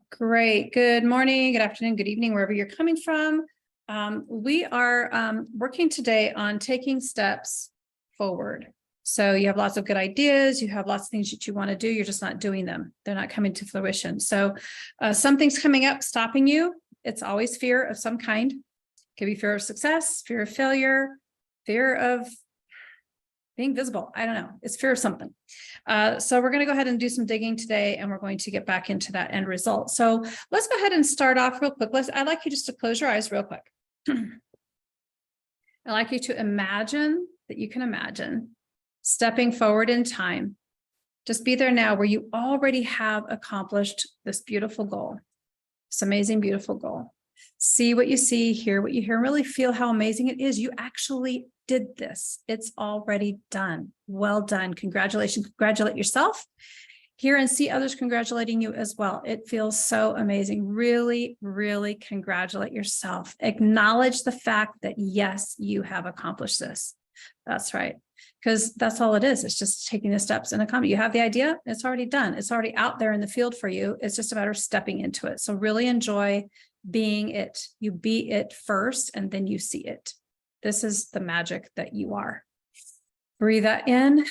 Great. Good morning, good afternoon, good evening, wherever you're coming from. We are working today on taking steps forward. So you have lots of good ideas. You have lots of things that you want to do. You're just not doing them. They're not coming to fruition. So something's coming up, stopping you. It's always fear of some kind. It could be fear of success, fear of failure, fear of being visible. I don't know. It's fear of something. So we're going to go ahead and do some digging today, and we're going to get back into that end result. So let's go ahead and start off real quick. I'd like you just to close your eyes real quick. I'd like you to imagine that you can imagine stepping forward in time. Just be there now where you already have accomplished this beautiful goal, this amazing, beautiful goal. See what you see, hear what you hear, really feel how amazing it is. You actually did this. It's already done. Well done. Congratulations. Congratulate yourself. Hear and see others congratulating you as well. It feels so amazing. Really, really congratulate yourself. Acknowledge the fact that, yes, you have accomplished this. That's right. Because that's all it is. It's just taking the steps and accomplishing. You have the idea. It's already done. It's already out there in the field for you. It's just a matter of stepping into it. So really enjoy being it. You be it first, and then you see it. This is the magic that you are. Breathe that in,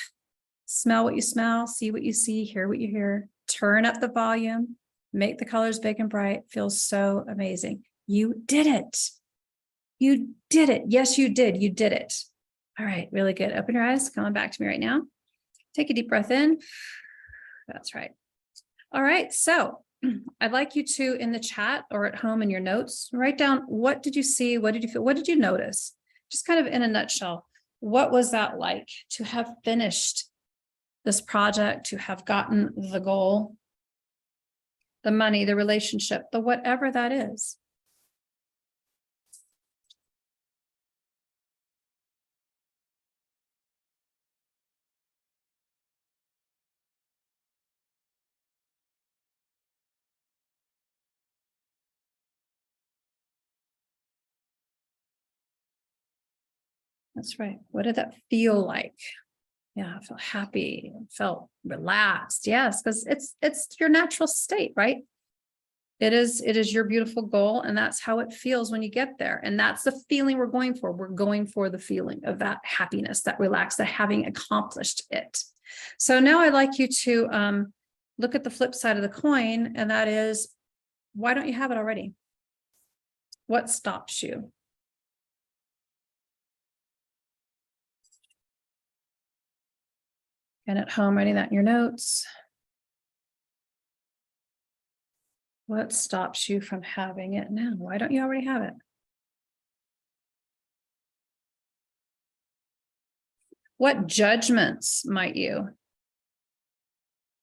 smell what you smell, see what you see, hear what you hear, turn up the volume, make the colors big and bright. Feels so amazing. You did it. You did it. Yes, you did. You did it. All right, really good. Open your eyes. Come on back to me right now. Take a deep breath in. That's right. All right, so I'd like you to, in the chat or at home in your notes, write down, what did you see? What did you feel? What did you notice? Just kind of in a nutshell, what was that like to have finished this project, to have gotten the goal, the money, the relationship, the whatever that is? That's right. What did that feel like? Yeah, I felt happy, felt relaxed. Yes, because it's your natural state, right? It is your beautiful goal, and that's how it feels when you get there. And that's the feeling we're going for. We're going for the feeling of that happiness, that relax, that having accomplished it. So now I'd like you to look at the flip side of the coin, and that is, why don't you have it already? What stops you? And at home, writing that in your notes. What stops you from having it now? Why don't you already have it? What judgments might you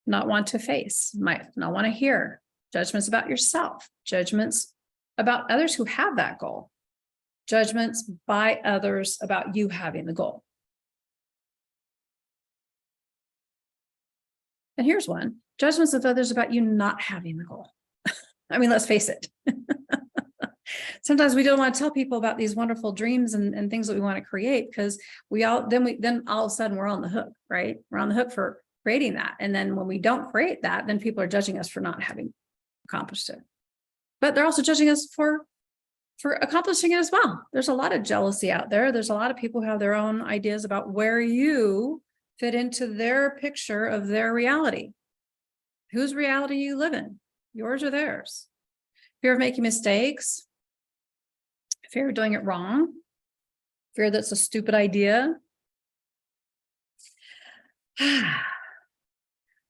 not want to face, might not want to hear? Judgments about yourself, judgments about others who have that goal, judgments by others about you having the goal. And here's one: judgments of others about you not having the goal. I mean, let's face it. Sometimes we don't want to tell people about these wonderful dreams and things that we want to create, because then all of a sudden we're on the hook, right? We're on the hook for creating that. And then when we don't create that, then people are judging us for not having accomplished it. But they're also judging us for accomplishing it as well. There's a lot of jealousy out there. There's a lot of people who have their own ideas about where you fit into their picture of their reality. Whose reality you live in? Yours or theirs? Fear of making mistakes, fear of doing it wrong, fear that's a stupid idea.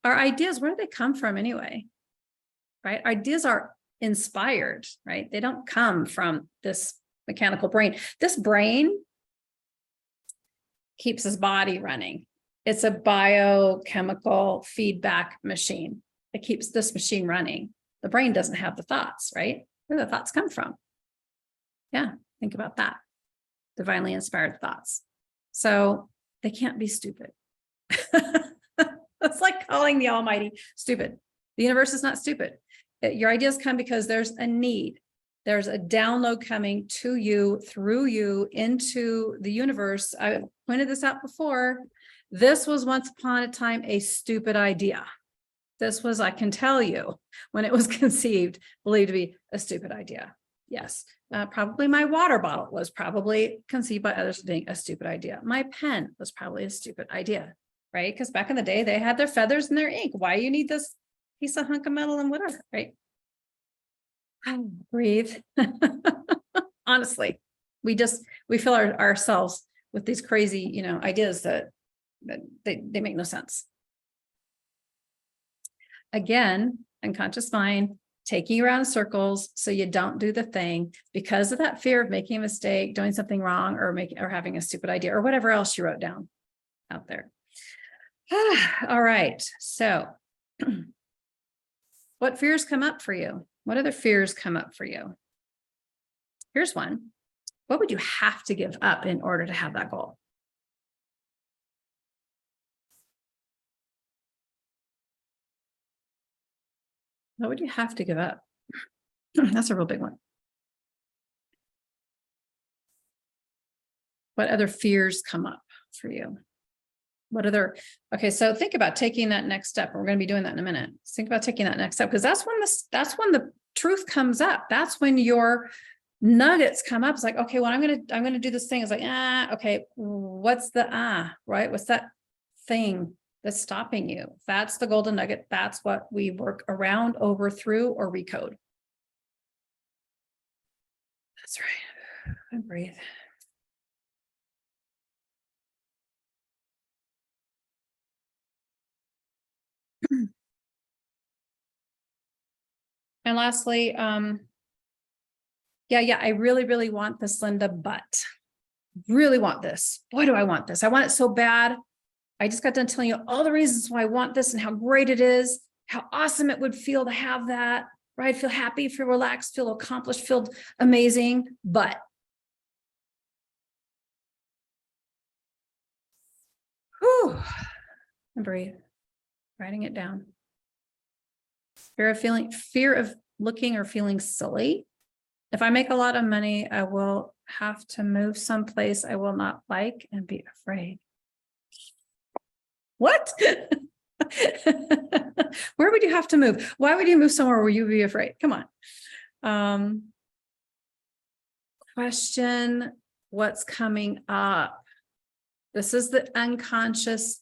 Our ideas, where do they come from anyway? Right? Ideas are inspired, right? They don't come from this mechanical brain. This brain keeps his body running. It's a biochemical feedback machine. It keeps this machine running. The brain doesn't have the thoughts, right? Where do the thoughts come from? Yeah, think about that. Divinely inspired thoughts. So they can't be stupid. It's like calling the Almighty stupid. The universe is not stupid. Your ideas come because there's a need. There's a download coming to you, through you, into the universe. I pointed this out before. This was once upon a time a stupid idea. This was, I can tell you, when it was conceived, believed to be a stupid idea. Yes, probably my water bottle was probably conceived by others as being a stupid idea. My pen was probably a stupid idea, right? Because back in the day, they had their feathers and their ink. Why you need this piece of hunk of metal and whatever, right? Breathe. Honestly, we fill ourselves with these crazy, ideas that they make no sense. Again, unconscious mind taking you around in circles so you don't do the thing because of that fear of making a mistake, doing something wrong, or having a stupid idea or whatever else you wrote down out there. All right. So what fears come up for you? What other fears come up for you? Here's one. What would you have to give up in order to have that goal? What would you have to give up? That's a real big one. What other fears come up for you? Okay, so think about taking that next step. We're going to be doing that in a minute. Think about taking that next step, because that's when the truth comes up. That's when your nuggets come up. It's like, okay, well, I'm going to do this thing. It's like, okay, what's the right? What's that thing that's stopping you? That's the golden nugget. That's what we work around, over, through, or recode. That's right. And breathe. And lastly, I really, really want this, Linda, but really want this. Boy, do I want this. I want it so bad. I just got done telling you all the reasons why I want this and how great it is, how awesome it would feel to have that, right? Feel happy, feel relaxed, feel accomplished, feel amazing, but whew, and breathe, writing it down. Fear of looking or feeling silly. If I make a lot of money, I will have to move someplace I will not like and be afraid. What? Where would you have to move? Why would you move somewhere where you would be afraid? Come on. Question what's coming up. This is the unconscious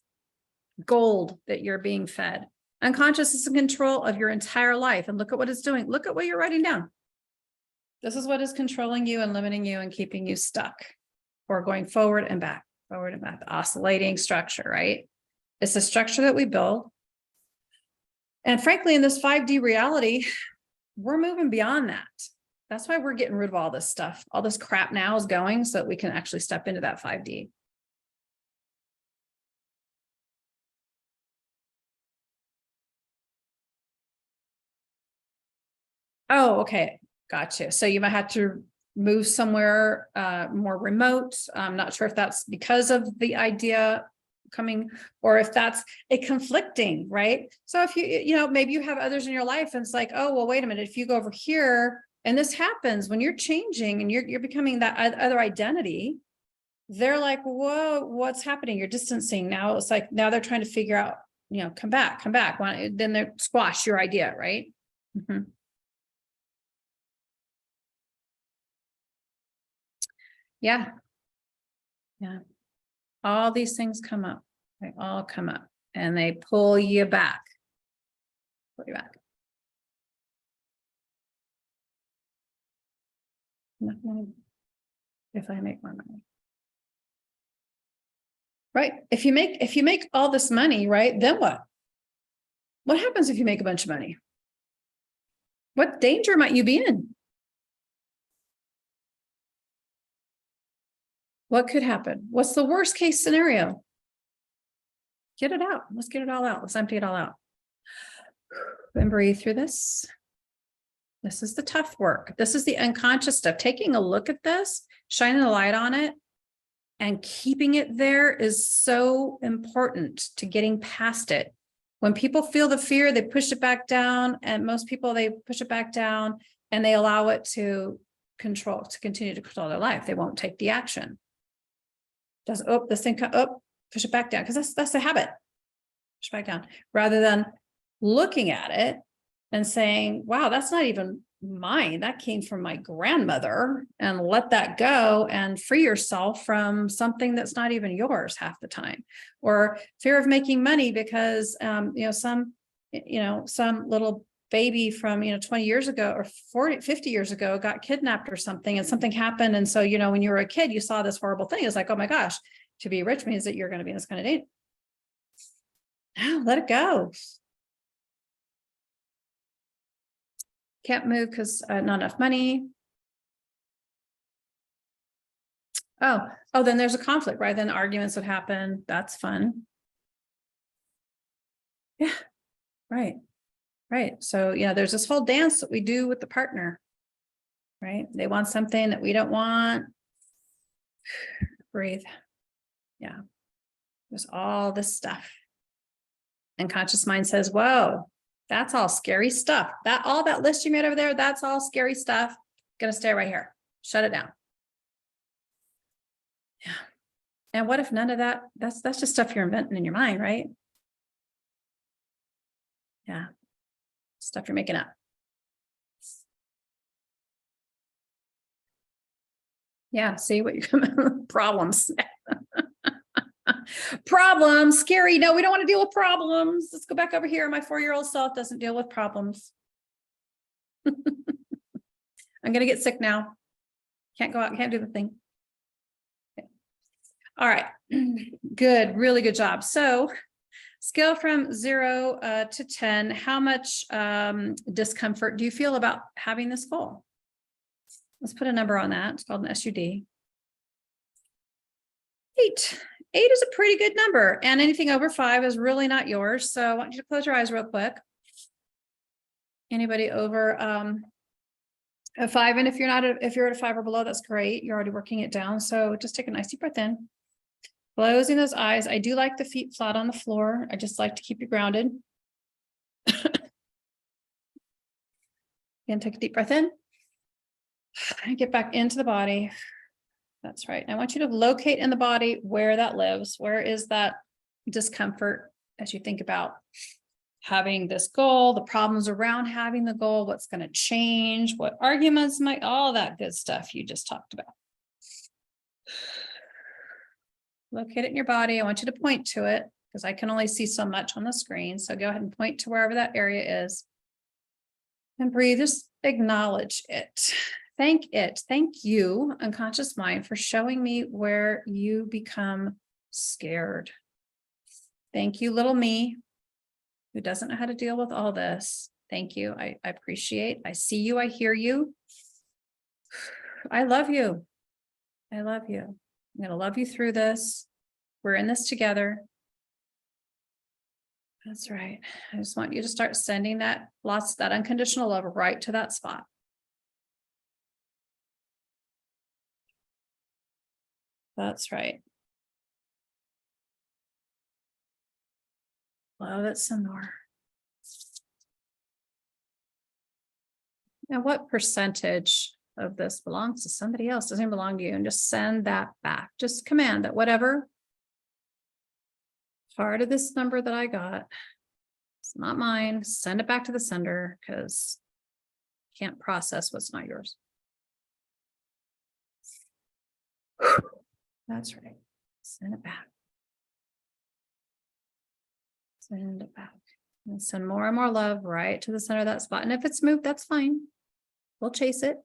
gold that you're being fed. Unconscious is in control of your entire life. And look at what it's doing. Look at what you're writing down. This is what is controlling you and limiting you and keeping you stuck or going forward and back, the oscillating structure, right? It's a structure that we build. And frankly, in this 5D reality, we're moving beyond that. That's why we're getting rid of all this stuff. All this crap now is going so that we can actually step into that 5D. Oh, okay. Gotcha. So you might have to move somewhere more remote. I'm not sure if that's because of the idea coming or if that's a conflicting, right? So if maybe you have others in your life and it's like, oh, well, wait a minute. If you go over here and this happens when you're changing and you're becoming that other identity, they're like, whoa, what's happening? You're distancing. Now it's like, now they're trying to figure out, come back. Then they squash your idea, right? Mm-hmm. Yeah. All these things come up. They all come up and they pull you back. If I make more money. Right. If you make all this money, right, then what? What happens if you make a bunch of money? What danger might you be in? What could happen? What's the worst case scenario? Get it out. Let's get it all out. Let's empty it all out. And breathe through this. This is the tough work. This is the unconscious stuff. Taking a look at this, shining a light on it, and keeping it there is so important to getting past it. When people feel the fear, they push it back down, and most people, they push it back down and they allow it to continue to control their life. They won't take the action. This thing push it back down, because that's the habit. Push it back down rather than looking at it and saying, wow, that's not even mine. That came from my grandmother, and let that go and free yourself from something that's not even yours half the time. Or fear of making money because, some little baby from, 20 years ago or 40, 50 years ago got kidnapped or something, and something happened. And so, when you were a kid, you saw this horrible thing. It's like, oh my gosh, to be rich means that you're going to be in this kind of danger. Now let it go. Can't move because not enough money. Oh, then there's a conflict, right? Then arguments would happen. That's fun. Yeah, right. So, there's this whole dance that we do with the partner, right? They want something that we don't want. Breathe. Yeah. There's all this stuff. And conscious mind says, whoa, that's all scary stuff. All that list you made over there, that's all scary stuff. Gonna stay right here. Shut it down. Yeah. And what if none of that? That's just stuff you're inventing in your mind, right? Yeah. Stuff you're making up. Yeah. See what you problems. Problems, scary. No, we don't want to deal with problems. Let's go back over here. My 4-year-old self doesn't deal with problems. I'm going to get sick now. Can't go out, can't do the thing. Okay. All right. Good. Really good job. So scale from 0 to 10. How much discomfort do you feel about having this goal? Let's put a number on that. It's called an SUD. 8. 8 is a pretty good number, and anything over 5 is really not yours. So I want you to close your eyes real quick. Anybody over a 5, and if you're at a 5 or below, that's great. You're already working it down. So just take a nice deep breath in, closing those eyes. I do like the feet flat on the floor. I just like to keep you grounded. Again, take a deep breath in and get back into the body. That's right. I want you to locate in the body where that lives. Where is that discomfort as you think about having this goal, the problems around having the goal, what's going to change, what arguments all that good stuff you just talked about. Locate it in your body. I want you to point to it because I can only see so much on the screen. So go ahead and point to wherever that area is and breathe. Just acknowledge it. Thank it. Thank you, unconscious mind, for showing me where you become scared. Thank you, little me, who doesn't know how to deal with all this. Thank you. I appreciate. I see you. I hear you. I love you. I love you. I'm going to love you through this. We're in this together. That's right. I just want you to start sending that unconditional love right to that spot. That's right. Love it some more. Now, what percentage of this belongs to somebody else? Doesn't belong to you, and just send that back. Just command that whatever part of this number that I got, it's not mine. Send it back to the sender because you can't process what's not yours. That's right. Send it back. Send it back. And send more and more love right to the center of that spot. And if it's moved, that's fine. We'll chase it.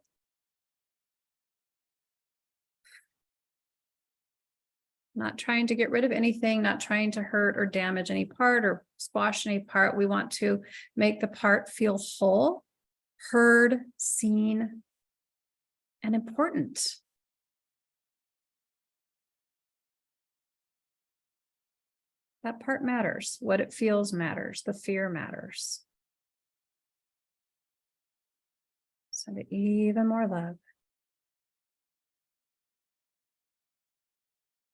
Not trying to get rid of anything, not trying to hurt or damage any part or squash any part. We want to make the part feel whole, heard, seen, and important. That part matters. What it feels matters. The fear matters. Send it even more love.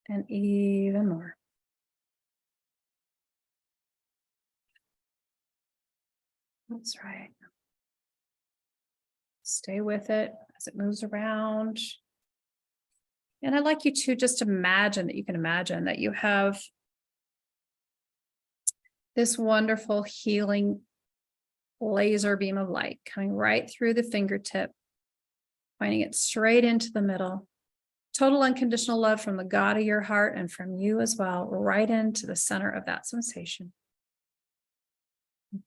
And even more. That's right. Stay with it as it moves around. And I'd like you to just imagine that you have this wonderful healing laser beam of light coming right through the fingertip, pointing it straight into the middle. Total unconditional love from the God of your heart and from you as well, right into the center of that sensation.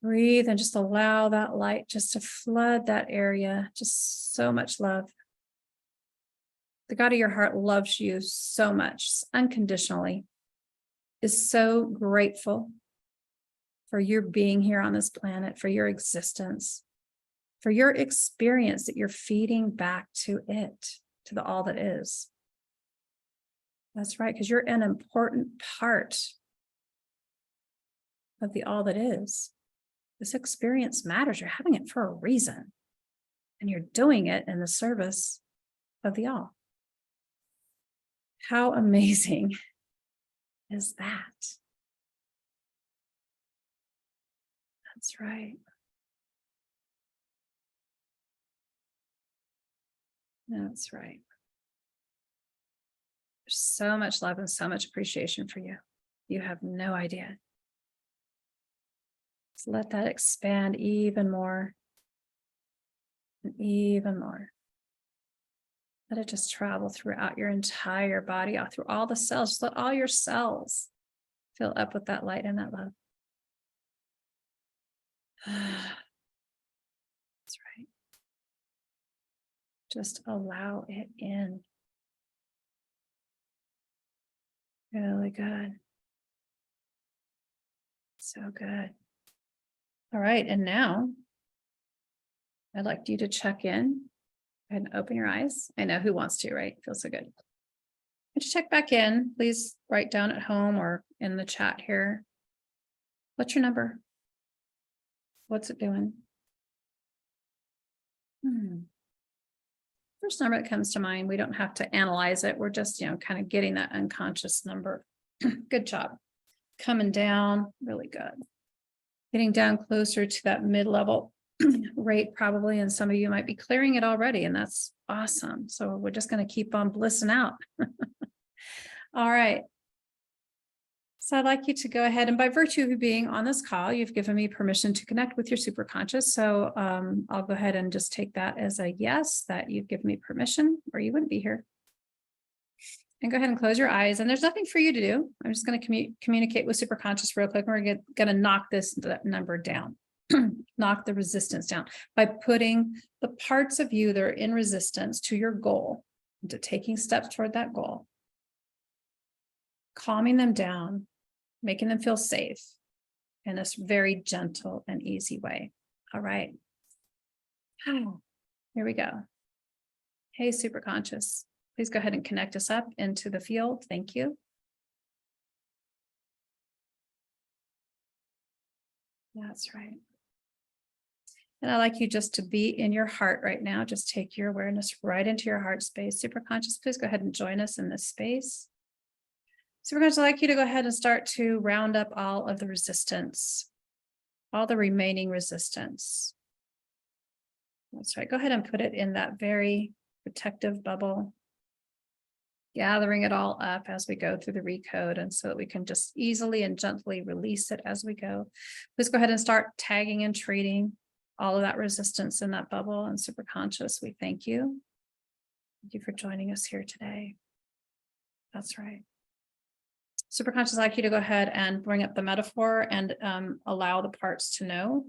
Breathe and just allow that light just to flood that area. Just so much love. The God of your heart loves you so much, unconditionally, is so grateful for your being here on this planet, for your existence, for your experience that you're feeding back to it, to the all that is. That's right, because you're an important part of the all that is. This experience matters. You're having it for a reason, and you're doing it in the service of the all. How amazing is that? That's right. That's right. There's so much love and so much appreciation for you. You have no idea. So let that expand even more and even more. Let it just travel throughout your entire body, out through all the cells. Just let all your cells fill up with that light and that love. That's right. Just allow it in. Really good. So good. All right. And now I'd like you to check in. Go ahead and open your eyes. I know who wants to, right? Feels so good. Just check back in. Please write down at home or in the chat here. What's your number? What's it doing? First number that comes to mind, we don't have to analyze it. We're just, kind of getting that unconscious number. Good job. Coming down, really good. Getting down closer to that mid-level rate probably, and some of you might be clearing it already, and that's awesome. So we're just going to keep on blissing out. All right. So I'd like you to go ahead, and by virtue of you being on this call, you've given me permission to connect with your superconscious. So I'll go ahead and just take that as a yes, that you've given me permission, or you wouldn't be here. And go ahead and close your eyes. And there's nothing for you to do. I'm just going to communicate with superconscious real quick. We're going to knock this number down, knock the resistance down by putting the parts of you that are in resistance to your goal, into taking steps toward that goal, calming them down, making them feel safe in this very gentle and easy way. All right. Here we go. Hey, superconscious. Please go ahead and connect us up into the field. Thank you. That's right. And I'd like you just to be in your heart right now. Just take your awareness right into your heart space. Superconscious, please go ahead and join us in this space. Superconscious, I'd like you to go ahead and start to round up all of the resistance, all the remaining resistance. That's right. Go ahead and put it in that very protective bubble, gathering it all up as we go through the recode, and so that we can just easily and gently release it as we go. Please go ahead and start tagging and treating all of that resistance in that bubble. And superconscious, we thank you. Thank you for joining us here today. That's right. Superconscious, I'd like you to go ahead and bring up the metaphor and allow the parts to know,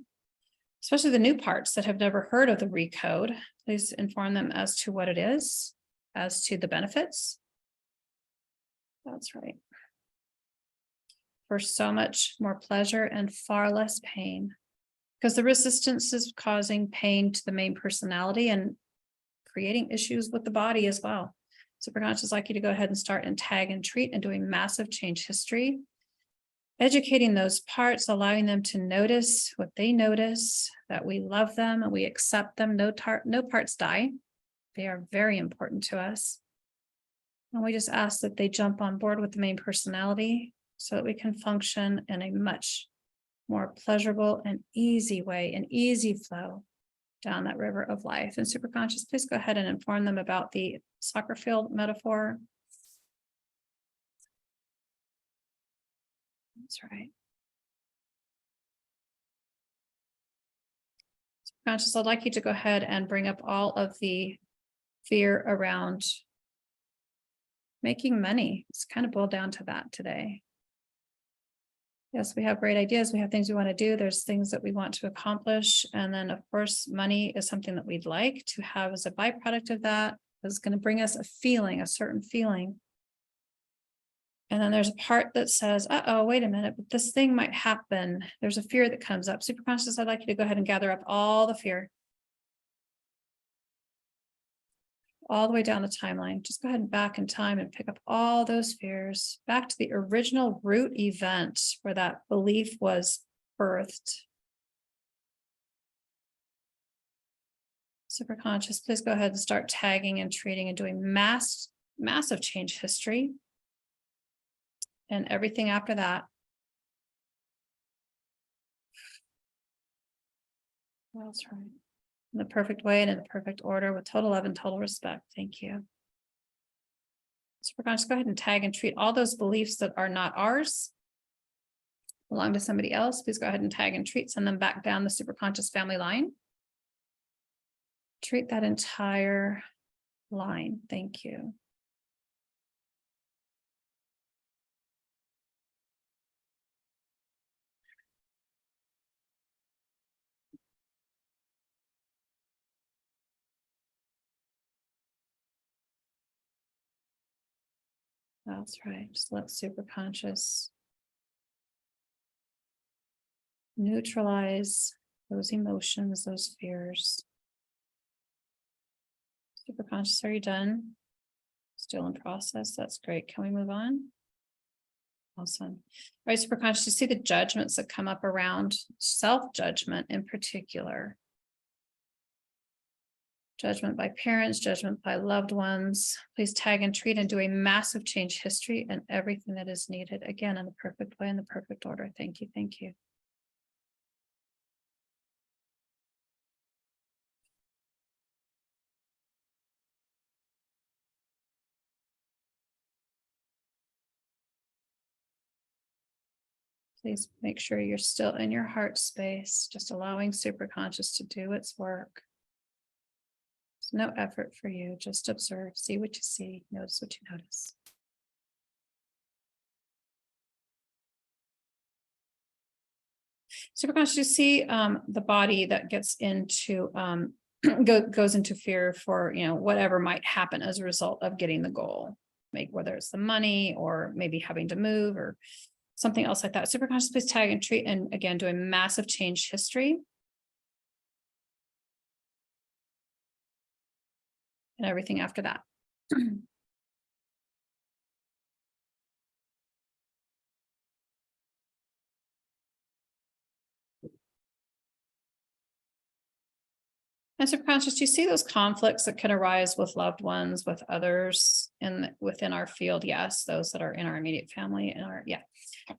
especially the new parts that have never heard of the recode. Please inform them as to what it is, as to the benefits. That's right. For so much more pleasure and far less pain, because the resistance is causing pain to the main personality and creating issues with the body as well. Superconscious, I'd like you to go ahead and start and tag and treat and doing massive change history, educating those parts, allowing them to notice what they notice, that we love them and we accept them. No parts die. They are very important to us. And we just ask that they jump on board with the main personality so that we can function in a much more pleasurable and easy way, an easy flow down that river of life. And superconscious, please go ahead and inform them about the soccer field metaphor. That's right. Superconscious, I'd like you to go ahead and bring up all of the fear around making money. It's kind of boiled down to that today. Yes, we have great ideas. We have things we want to do. There's things that we want to accomplish. And then, of course, money is something that we'd like to have as a byproduct of that. It's going to bring us a feeling, a certain feeling. And then there's a part that says, uh-oh, wait a minute, but this thing might happen. There's a fear that comes up. Superconscious, I'd like you to go ahead and gather up all the fear. All the way down the timeline. Just go ahead and back in time and pick up all those fears back to the original root event where that belief was birthed. Superconscious, please go ahead and start tagging and treating and doing massive change history and everything after that. That's right. In the perfect way and in the perfect order with total love and total respect. Thank you. Superconscious, go ahead and tag and treat all those beliefs that are not ours, belong to somebody else. Please go ahead and tag and treat, send them back down the superconscious family line. Treat that entire line. Thank you. That's right. Just let superconscious neutralize those emotions, those fears. Superconscious, are you done? Still in process. That's great. Can we move on? Awesome. All right, superconscious, you see the judgments that come up around self-judgment in particular. Judgment by parents, judgment by loved ones. Please tag and treat and do a massive change history and everything that is needed. Again, in the perfect way, in the perfect order. Thank you. Thank you. Please make sure you're still in your heart space, just allowing superconscious to do its work. There's no effort for you. Just observe, see what you see, notice what you notice. Superconscious, you see the body that gets into goes into fear for whatever might happen as a result of getting the goal, whether it's the money or maybe having to move or something else like that. Superconscious, please tag and treat, and again, do a massive change history. And everything after that. And superconscious, do you see those conflicts that can arise with loved ones, with others within our field? Yes, those that are in our immediate family and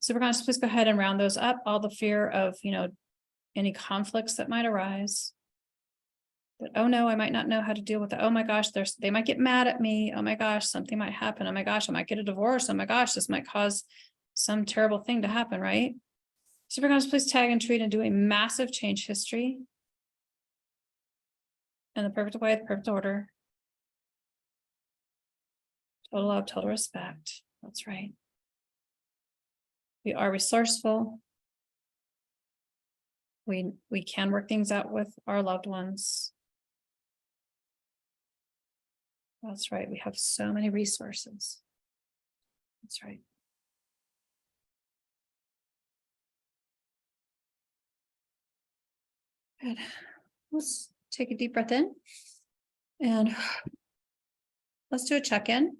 superconscious, please go ahead and round those up. All the fear of any conflicts that might arise. But oh no, I might not know how to deal with it. Oh my gosh, they might get mad at me. Oh my gosh, something might happen. Oh my gosh, I might get a divorce. Oh my gosh, this might cause some terrible thing to happen, right? Superconscious, please tag and treat and do a massive change history. In the perfect way, the perfect order. Total love, total respect. That's right. We are resourceful. We can work things out with our loved ones. That's right. We have so many resources. That's right. Good. Let's take a deep breath in and let's do a check-in.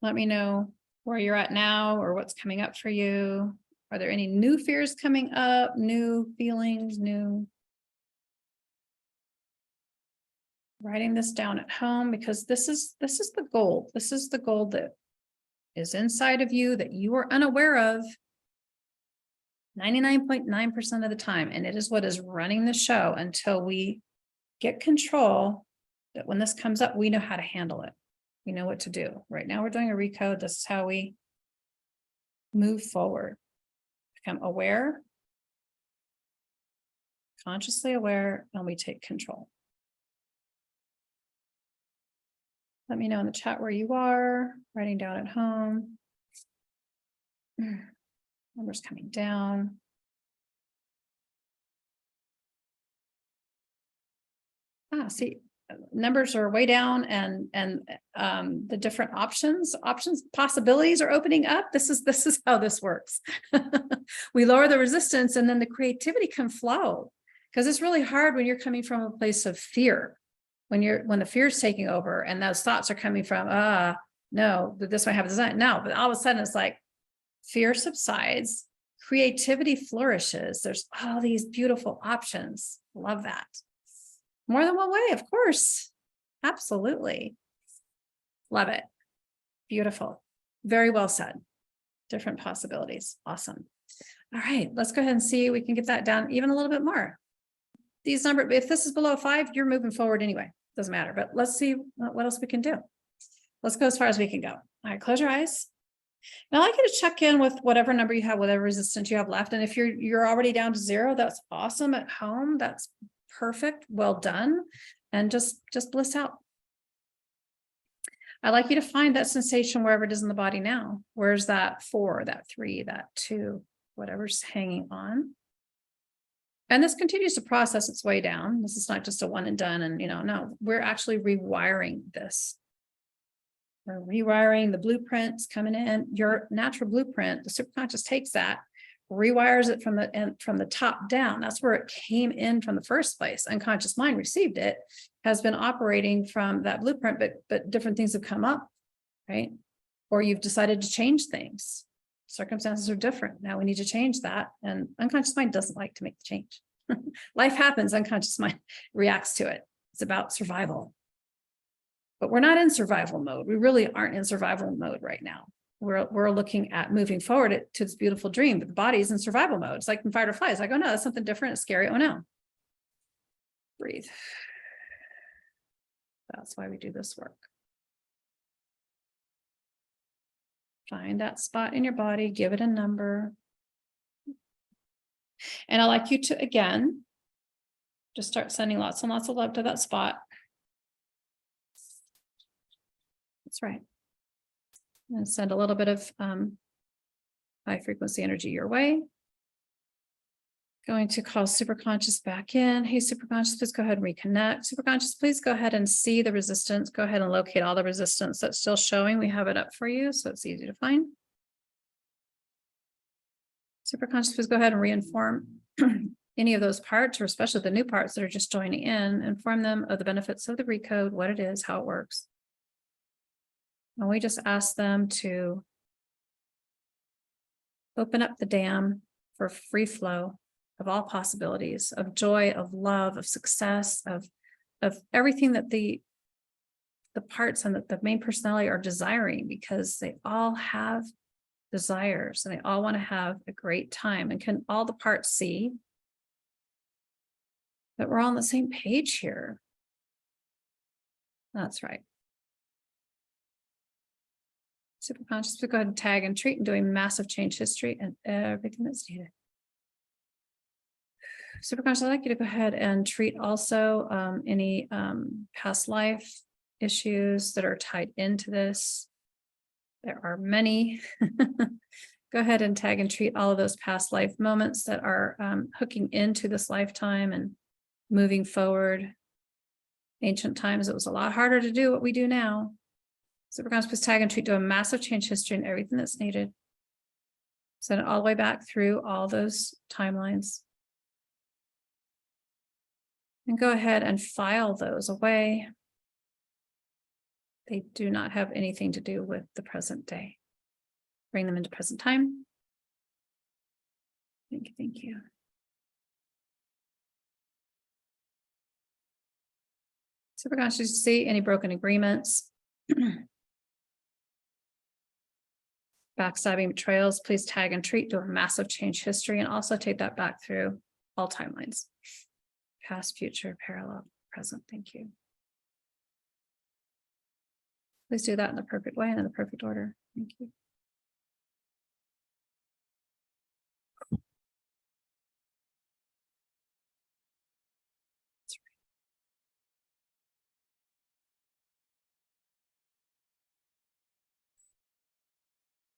Let me know where you're at now or what's coming up for you. Are there any new fears coming up, new feelings, writing this down at home, because this is the gold. This is the gold that is inside of you that you are unaware of 99.9% of the time. And it is what is running the show until we get control, that when this comes up, we know how to handle it. We know what to do. Right now we're doing a recode. This is how we move forward. Become aware, consciously aware, and we take control. Let me know in the chat where you are, writing down at home. Numbers coming down. See, numbers are way down, and the different options, possibilities are opening up. This is how this works. We lower the resistance, and then the creativity can flow, because it's really hard when you're coming from a place of fear. When the fear is taking over, and those thoughts are coming from, no, this might have design. No, but all of a sudden it's like fear subsides, creativity flourishes. There's all these beautiful options. Love that. More than one way, of course. Absolutely. Love it. Beautiful. Very well said. Different possibilities. Awesome. All right, let's go ahead and see if we can get that down even a little bit more. These numbers, if this is below 5, you're moving forward anyway. Doesn't matter, but let's see what else we can do. Let's go as far as we can go. All right, close your eyes. Now I'd like you to check in with whatever number you have, whatever resistance you have left. And if you're already down to 0, that's awesome. At home, that's perfect. Well done. And just bliss out. I'd like you to find that sensation wherever it is in the body now. Where's that 4, that 3, that 2, whatever's hanging on. And this continues to process its way down. This is not just a one and done. And, no, we're actually rewiring this. We're rewiring the blueprints coming in. Your natural blueprint, the superconscious takes that, rewires it from the top down. That's where it came in from the first place. Unconscious mind received it, has been operating from that blueprint, but different things have come up, right? Or you've decided to change things. Circumstances are different. Now we need to change that. And unconscious mind doesn't like to make the change. Life happens, unconscious mind reacts to it. It's about survival. But we're not in survival mode. We really aren't in survival mode right now. We're looking at moving forward to this beautiful dream, but the body's in survival mode. It's like in fight or flight. It's like, oh no, that's something different. It's scary. Oh no. Breathe. That's why we do this work. Find that spot in your body, give it a number. And I'd like you to, again, just start sending lots and lots of love to that spot. That's right. And send a little bit of high frequency energy your way. Going to call superconscious back in. Hey, superconscious, please go ahead and reconnect. Superconscious, please go ahead and see the resistance. Go ahead and locate all the resistance that's still showing. We have it up for you, so it's easy to find. Superconscious, please go ahead and reinform any of those parts, or especially the new parts that are just joining in. Inform them of the benefits of the recode, what it is, how it works. And we just ask them to open up the dam for free flow of all possibilities, of joy, of love, of success, of everything that the parts and the main personality are desiring, because they all have desires and they all want to have a great time. And can all the parts see that we're all on the same page here? That's right. Superconscious, we go ahead and tag and treat and do a massive change history and everything that's needed. Superconscious, I'd like you to go ahead and treat also any past life issues that are tied into this. There are many. Go ahead and tag and treat all of those past life moments that are hooking into this lifetime and moving forward. Ancient times, it was a lot harder to do what we do now. Superconscious, please tag and treat, do a massive change history and everything that's needed. Send it all the way back through all those timelines. And go ahead and file those away. They do not have anything to do with the present day. Bring them into present time. Thank you, thank you. Superconscious, see any broken agreements, backstabbing, betrayals, please tag and treat, do a massive change history, and also take that back through all timelines. Past, future, parallel, present. Thank you. Please do that in the perfect way and in the perfect order. Thank you.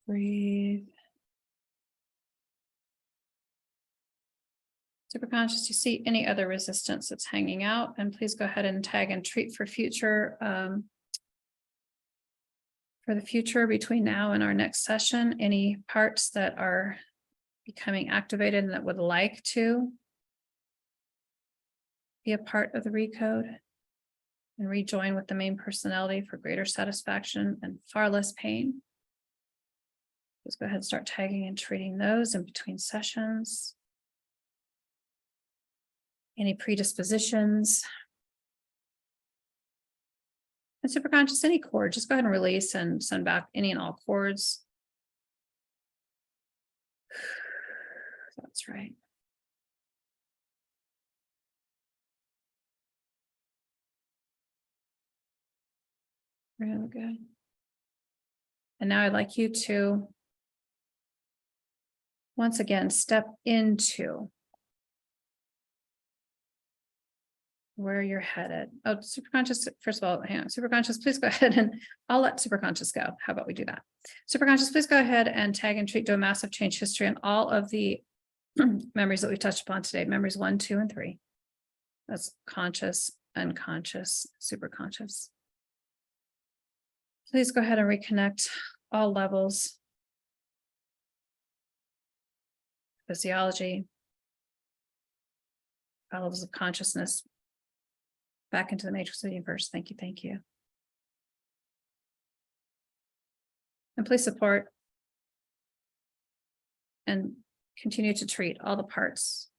Breathe. Superconscious, you see any other resistance that's hanging out, and please go ahead and tag and treat for the future between now and our next session, any parts that are becoming activated and that would like to be a part of the recode and rejoin with the main personality for greater satisfaction and far less pain. Let's go ahead and start tagging and treating those in between sessions. Any predispositions. And superconscious, any cord, just go ahead and release and send back any and all cords. That's right. Really good. And now I'd like you to, once again, step into where you're headed. Oh, superconscious, first of all, hang on. Superconscious, please go ahead and I'll let superconscious go. How about we do that? Superconscious, please go ahead and tag and treat, do a massive change history on all of the memories that we touched upon today. Memories 1, 2, and 3. That's conscious, unconscious, superconscious. Please go ahead and reconnect all levels. Physiology, all levels of consciousness. Back into the matrix of the universe. Thank you. Thank you. And please support and continue to treat all the parts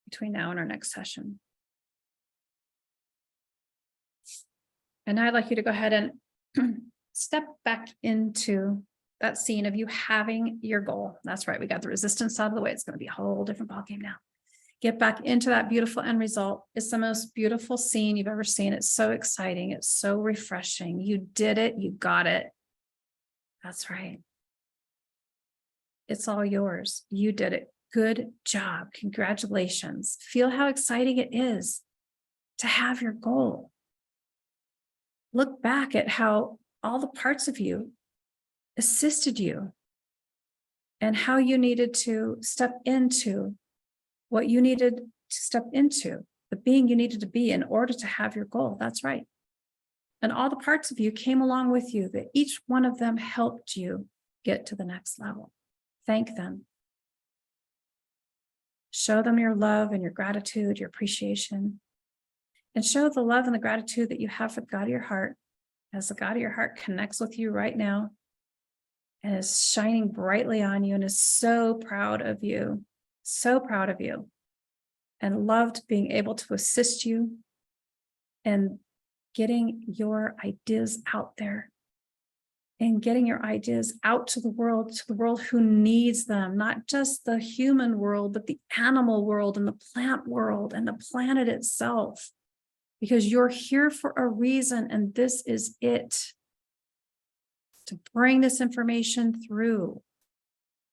between now and our next session. And now I'd like you to go ahead and step back into that scene of you having your goal. That's right. We got the resistance out of the way. It's going to be a whole different ballgame now. Get back into that beautiful end result. It's the most beautiful scene you've ever seen. It's so exciting. It's so refreshing. You did it. You got it. That's right. It's all yours. You did it. Good job. Congratulations. Feel how exciting it is to have your goal. Look back at how all the parts of you assisted you and how you needed to step into what you needed to step into, the being you needed to be in order to have your goal. That's right. And all the parts of you came along with you, that each one of them helped you get to the next level. Thank them. Show them your love and your gratitude, your appreciation, and show the love and the gratitude that you have for the God of your heart, as the God of your heart connects with you right now and is shining brightly on you and is so proud of you. So proud of you and loved being able to assist you in getting your ideas out there and getting your ideas out to the world who needs them, not just the human world, but the animal world and the plant world and the planet itself, because you're here for a reason. And this is it, to bring this information through,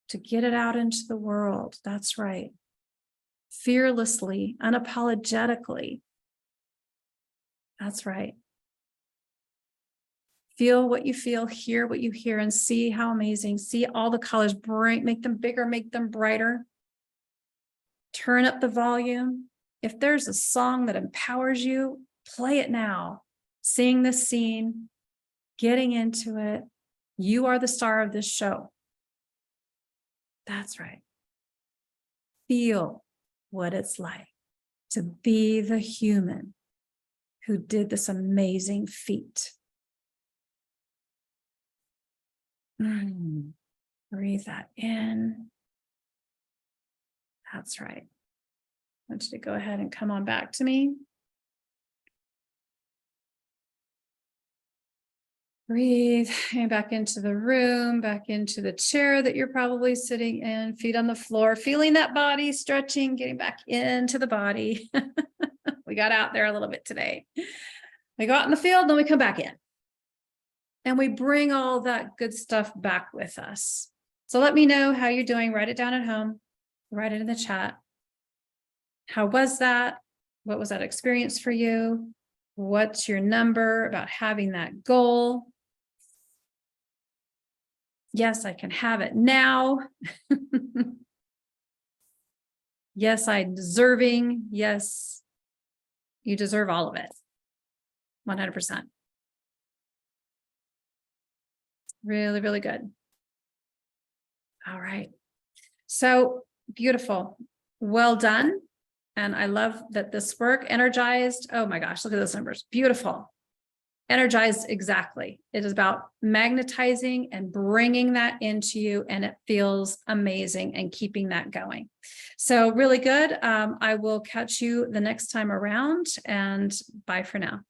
to get it out into the world. That's right. Fearlessly, unapologetically. That's right. Feel what you feel, hear what you hear, and see how amazing. See all the colors, bright, make them bigger, make them brighter. Turn up the volume. If there's a song that empowers you, play it now. Seeing the scene, getting into it. You are the star of this show. That's right. Feel what it's like to be the human who did this amazing feat. Breathe that in. That's right. I want you to go ahead and come on back to me. Breathe and back into the room, back into the chair that you're probably sitting in, feet on the floor, feeling that body stretching, getting back into the body. We got out there a little bit today. We go out in the field, then we come back in. And we bring all that good stuff back with us. So let me know how you're doing. Write it down at home. Write it in the chat. How was that? What was that experience for you? What's your number about having that goal? Yes, I can have it now. Yes, I'm deserving. Yes, you deserve all of it. 100%. Really, really good. All right. So beautiful. Well done. And I love that this work energized. Oh my gosh, look at those numbers. Beautiful. Energized, exactly. It is about magnetizing and bringing that into you, and it feels amazing and keeping that going. So really good. I will catch you the next time around, and bye for now.